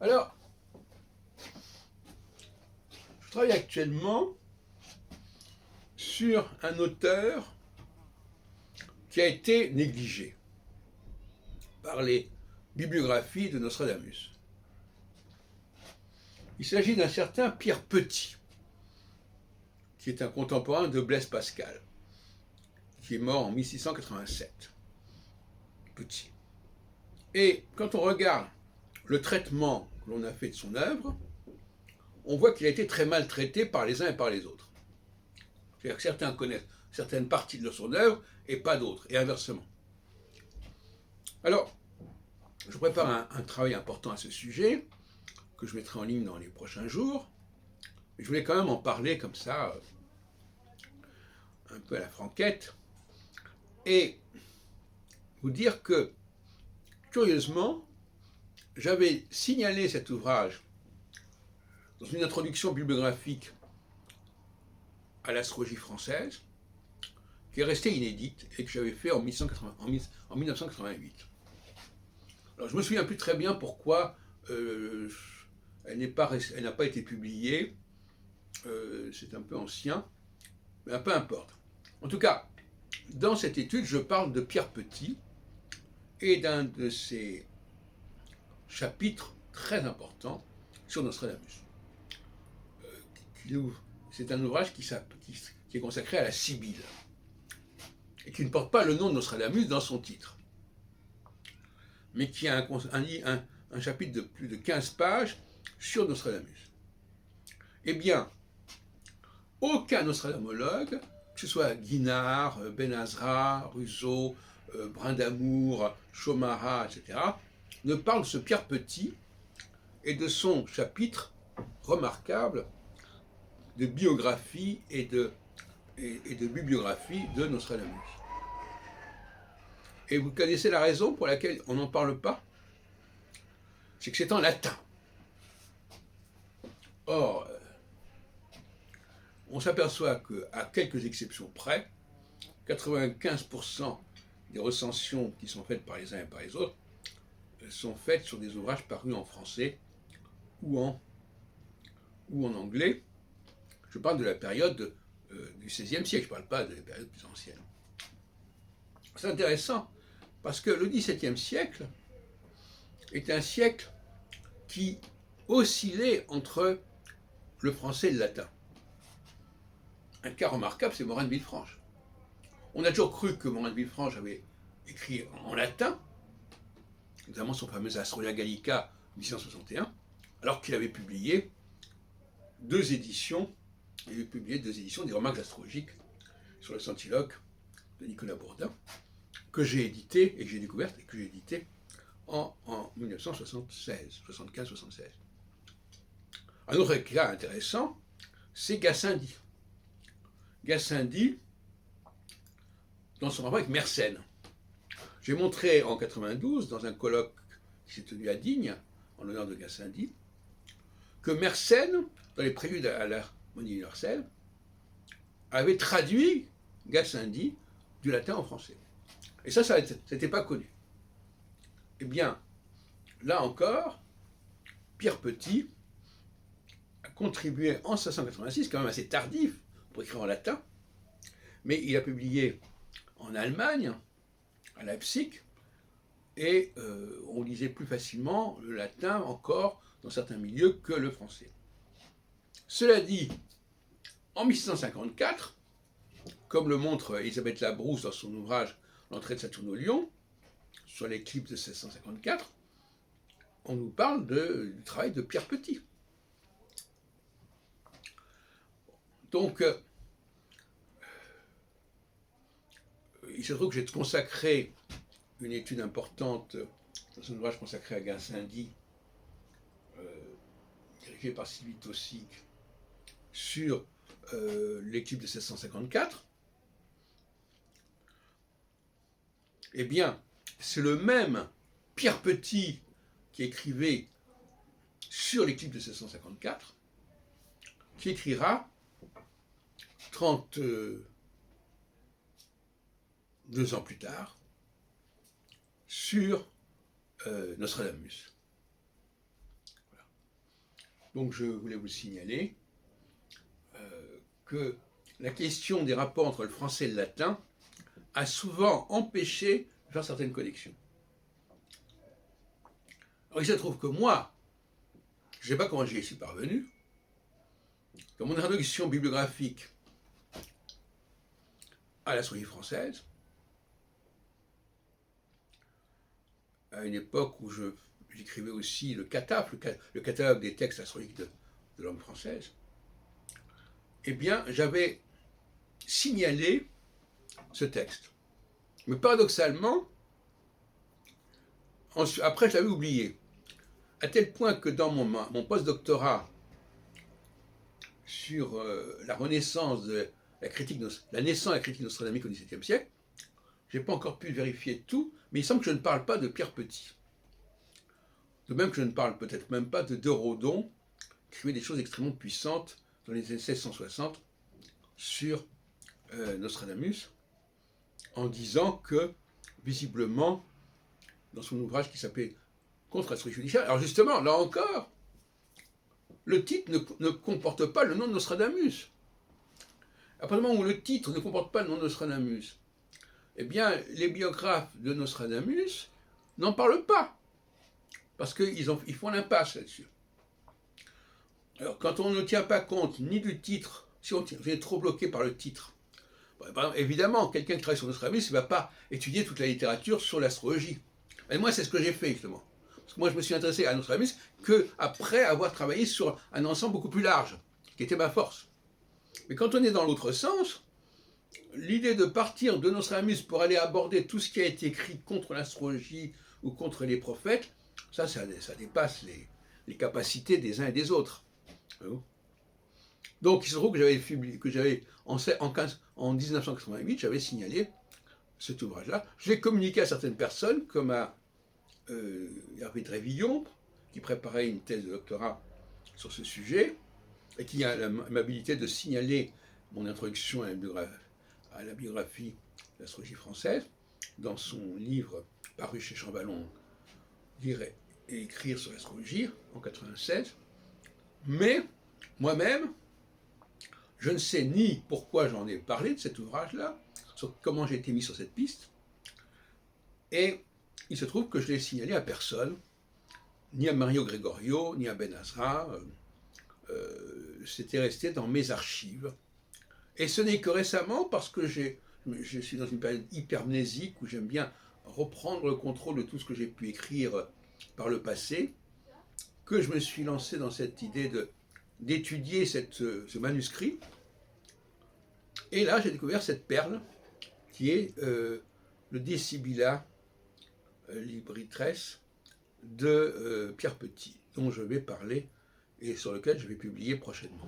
Alors, je travaille actuellement sur un auteur qui a été négligé par les bibliographies de Nostradamus. Il s'agit d'un certain Pierre Petit, qui est un contemporain de Blaise Pascal, qui est mort en 1687. Petit. Et quand on regarde le traitement que l'on a fait de son œuvre, on voit qu'il a été très mal traité par les uns et par les autres. C'est-à-dire que certains connaissent certaines parties de son œuvre et pas d'autres, et inversement. Alors, je prépare un travail important à ce sujet, que je mettrai en ligne dans les prochains jours. Mais je voulais quand même en parler comme ça, un peu à la franquette, et vous dire que, curieusement, j'avais signalé cet ouvrage dans une introduction bibliographique à l'astrologie française, qui est restée inédite et que j'avais fait en 1988. Alors je me souviens plus très bien pourquoi elle n'a pas été publiée, c'est un peu ancien, mais peu importe. En tout cas, dans cette étude, je parle de Pierre Petit et d'un de ses chapitres très importants sur Nostradamus. C'est un ouvrage qui est consacré à la Sibylle et qui ne porte pas le nom de Nostradamus dans son titre, mais qui a un chapitre de plus de 15 pages sur Nostradamus. Eh bien, aucun nostradamologue, que ce soit Guinard, Benazra, Rousseau, Brindamour, Chomara, etc., ne parle de ce Pierre Petit et de son chapitre remarquable de biographie et de bibliographie de Nostradamus. Et vous connaissez la raison pour laquelle on n'en parle pas? C'est que c'est en latin. Or, on s'aperçoit qu'à quelques exceptions près, 95% des recensions qui sont faites par les uns et par les autres sont faites sur des ouvrages parus en français ou en anglais. Je parle de la période du XVIe siècle, je ne parle pas de la période plus ancienne. C'est intéressant parce que le XVIIe siècle est un siècle qui oscillait entre le français et le latin. Un cas remarquable, c'est Morin de Villefranche. On a toujours cru que Morin de Villefranche avait écrit en latin, notamment son fameux Astrolia Gallica 1661, alors qu'il avait publié deux éditions des remarques astrologiques sur le centiloque de Nicolas Bourdin, que j'ai édité et que j'ai découverte et que j'ai édité en 1975-76. Un autre cas intéressant, c'est Gassendi. Gassendi, dans son rapport avec Mersenne. J'ai montré en 92, dans un colloque qui s'est tenu à Digne, en l'honneur de Gassendi, que Mersenne, dans les préludes à l'harmonie universelle, avait traduit Gassendi du latin en français. Et ça n'était pas connu. Eh bien, là encore, Pierre Petit a contribué en 1586, quand même assez tardif pour écrire en latin, mais il a publié en Allemagne, à Leipzig, et on lisait plus facilement le latin encore dans certains milieux que le français. Cela dit, en 1654, comme le montre Elisabeth Labrousse dans son ouvrage L'entrée de Saturne au Lion, sur l'éclipse de 1654, on nous parle du travail de Pierre Petit. Donc, il se trouve que j'ai consacré une étude importante dans un ouvrage consacré à Gassendi, dirigé par Sylvie Taussig, sur l'éclipse de 1654. Eh bien, c'est le même Pierre Petit qui écrivait sur l'éclipse de 1654, qui écrira 32 ans plus tard sur Nostradamus. Donc je voulais vous signaler que la question des rapports entre le français et le latin a souvent empêché de faire certaines connexions. Alors il se trouve que moi, je ne sais pas comment j'y suis parvenu, dans mon introduction bibliographique à l'astrologie française, à une époque où j'écrivais aussi le CATAF, le catalogue des textes astrologiques de langue française, eh bien, j'avais signalé ce texte. Mais paradoxalement, après, je l'avais oublié. À tel point que dans mon post-doctorat sur la renaissance de la naissance de la critique nostradamique au XVIIe siècle, je n'ai pas encore pu vérifier tout, mais il semble que je ne parle pas de Pierre Petit. De même que je ne parle peut-être même pas de Rodon, qui écrivait des choses extrêmement puissantes dans les années 1660 sur Nostradamus, en disant que, visiblement, dans son ouvrage qui s'appelait Contre l'astrologie judiciaire, alors justement, là encore, le titre ne comporte pas le nom de Nostradamus. À partir du moment où le titre ne comporte pas le nom de Nostradamus, eh bien, les biographes de Nostradamus n'en parlent pas, parce qu'ils font l'impasse là-dessus. Alors, quand on ne tient pas compte ni du titre, si on est trop bloqué par le titre, par exemple, évidemment, quelqu'un qui travaille sur Nostradamus ne va pas étudier toute la littérature sur l'astrologie. Et moi, c'est ce que j'ai fait, justement. Parce que moi, je me suis intéressé à Nostradamus qu'après avoir travaillé sur un ensemble beaucoup plus large, qui était ma force. Mais quand on est dans l'autre sens, l'idée de partir de Nostradamus pour aller aborder tout ce qui a été écrit contre l'astrologie ou contre les prophètes, ça dépasse les capacités des uns et des autres. Donc il se trouve que en 1988, j'avais signalé cet ouvrage-là. Je l'ai communiqué à certaines personnes, comme à Hervé Drévillon, qui préparait une thèse de doctorat sur ce sujet, et qui a l'amabilité de signaler mon introduction à la biographie de l'astrologie française, dans son livre paru chez Chamvallon, Lire et écrire sur l'astrologie, en 1996. Mais, moi-même, je ne sais ni pourquoi j'en ai parlé de cet ouvrage-là, sur comment j'ai été mis sur cette piste, et il se trouve que je l'ai signalé à personne, ni à Mario Gregorio, ni à Ben Azra. C'était resté dans mes archives. Et ce n'est que récemment, parce que je suis dans une période hypermnésique où j'aime bien reprendre le contrôle de tout ce que j'ai pu écrire par le passé, que je me suis lancé dans cette idée d'étudier ce manuscrit. Et là, j'ai découvert cette perle qui est le De Sibylla Libritres de Pierre Petit, dont je vais parler et sur lequel je vais publier prochainement.